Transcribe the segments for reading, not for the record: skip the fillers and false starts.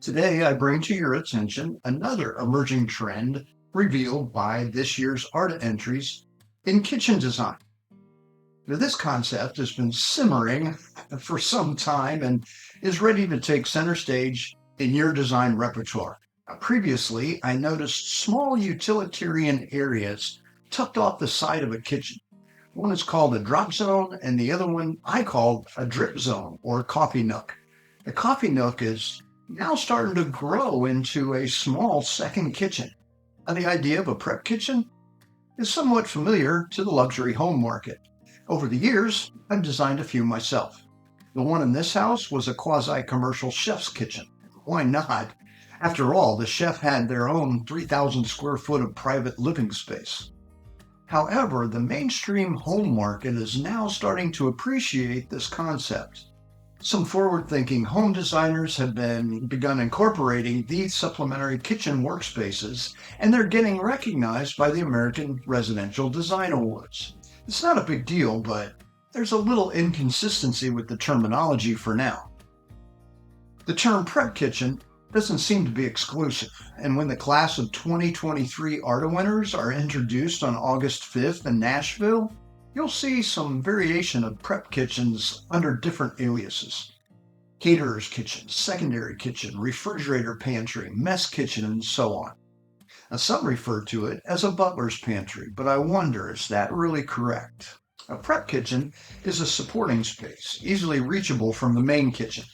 Today, I bring to your attention another emerging trend revealed by this year's art entries in kitchen design. Now, this concept has been simmering for some time and is ready to take center stage in your design repertoire. Previously, I noticed small utilitarian areas tucked off the side of a kitchen. One is called a drop zone, and the other one I called a drip zone or coffee nook. The coffee nook is now starting to grow into a small second kitchen. And the idea of a prep kitchen is somewhat familiar to the luxury home market. Over the years, I've designed a few myself. The one in this house was a quasi-commercial chef's kitchen. Why not? After all, the chef had their own 3,000 square foot of private living space. However, the mainstream home market is now starting to appreciate this concept. Some forward-thinking home designers have begun incorporating these supplementary kitchen workspaces, and they're getting recognized by the American Residential Design Awards. It's not a big deal, but there's a little inconsistency with the terminology for now. The term prep kitchen doesn't seem to be exclusive, and when the class of 2023 ARTA winners are introduced on August 5th in Nashville, you'll see some variation of prep kitchens under different aliases. Caterer's kitchen, secondary kitchen, refrigerator pantry, mess kitchen, and so on. Now, some refer to it as a butler's pantry, but I wonder, is that really correct? A prep kitchen is a supporting space, easily reachable from the main kitchen.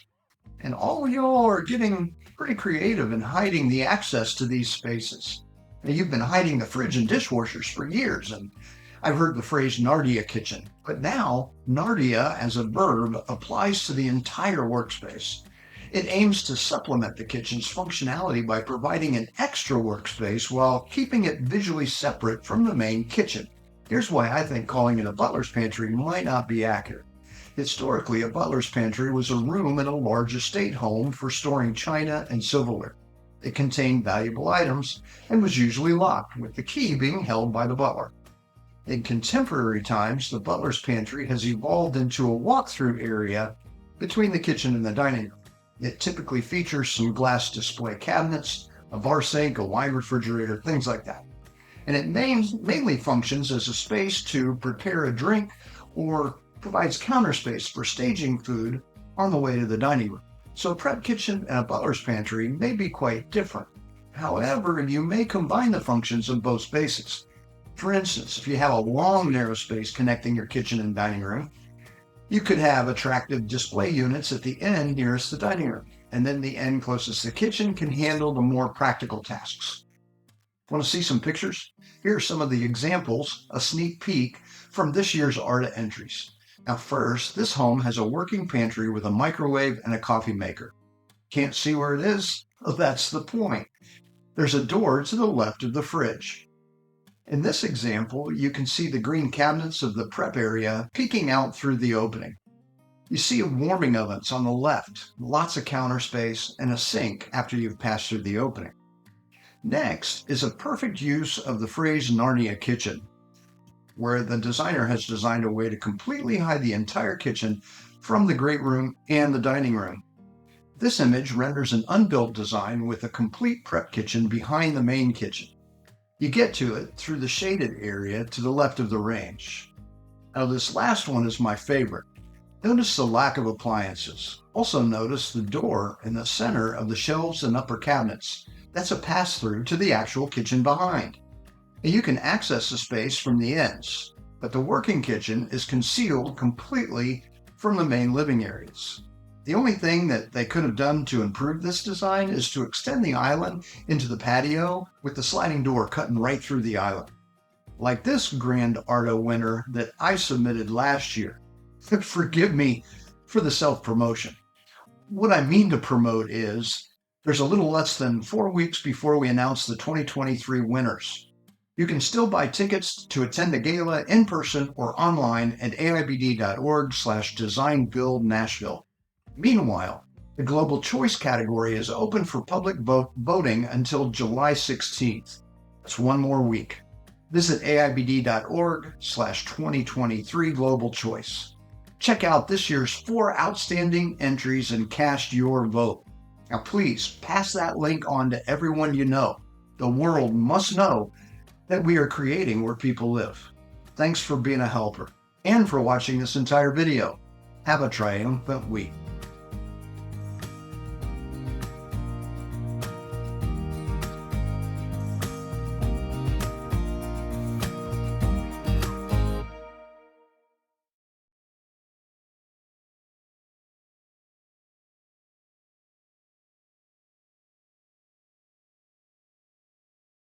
And all of y'all are getting pretty creative in hiding the access to these spaces. Now, you've been hiding the fridge and dishwashers for years, and I've heard the phrase Narnia Kitchen, but now Narnia as a verb applies to the entire workspace. It aims to supplement the kitchen's functionality by providing an extra workspace while keeping it visually separate from the main kitchen. Here's why I think calling it a butler's pantry might not be accurate. Historically, a butler's pantry was a room in a large estate home for storing china and silverware. It contained valuable items and was usually locked, with the key being held by the butler. In contemporary times, the butler's pantry has evolved into a walk-through area between the kitchen and the dining room. It typically features some glass display cabinets, a bar sink, a wine refrigerator, things like that. And it mainly functions as a space to prepare a drink or provides counter space for staging food on the way to the dining room. So a prep kitchen and a butler's pantry may be quite different. However, you may combine the functions of both spaces. For instance, if you have a long, narrow space connecting your kitchen and dining room, you could have attractive display units at the end nearest the dining room, and then the end closest to the kitchen can handle the more practical tasks. Want to see some pictures? Here are some of the examples, a sneak peek from this year's ARTA entries. Now first, this home has a working pantry with a microwave and a coffee maker. Can't see where it is? Oh, that's the point. There's a door to the left of the fridge. In this example, you can see the green cabinets of the prep area peeking out through the opening. You see warming ovens on the left, lots of counter space, and a sink after you've passed through the opening. Next is a perfect use of the phrase Narnia Kitchen, where the designer has designed a way to completely hide the entire kitchen from the great room and the dining room. This image renders an unbuilt design with a complete prep kitchen behind the main kitchen. You get to it through the shaded area to the left of the range. Now this last one is my favorite. Notice the lack of appliances. Also notice the door in the center of the shelves and upper cabinets. That's a pass-through to the actual kitchen behind. And you can access the space from the ends, but the working kitchen is concealed completely from the main living areas. The only thing that they could have done to improve this design is to extend the island into the patio with the sliding door cutting right through the island. Like this grand ARTA winner that I submitted last year. Forgive me for the self-promotion. What I mean to promote is there's a little less than 4 weeks before we announce the 2023 winners. You can still buy tickets to attend the gala in person or online at aibd.org/designbuildnashville. Meanwhile, the Global Choice category is open for public voting until July 16th. That's one more week. Visit aibd.org/2023 Global Choice. Check out this year's 4 outstanding entries and cast your vote. Now, please pass that link on to everyone you know. The world must know that we are creating where people live. Thanks for being a helper and for watching this entire video. Have a triumphant week.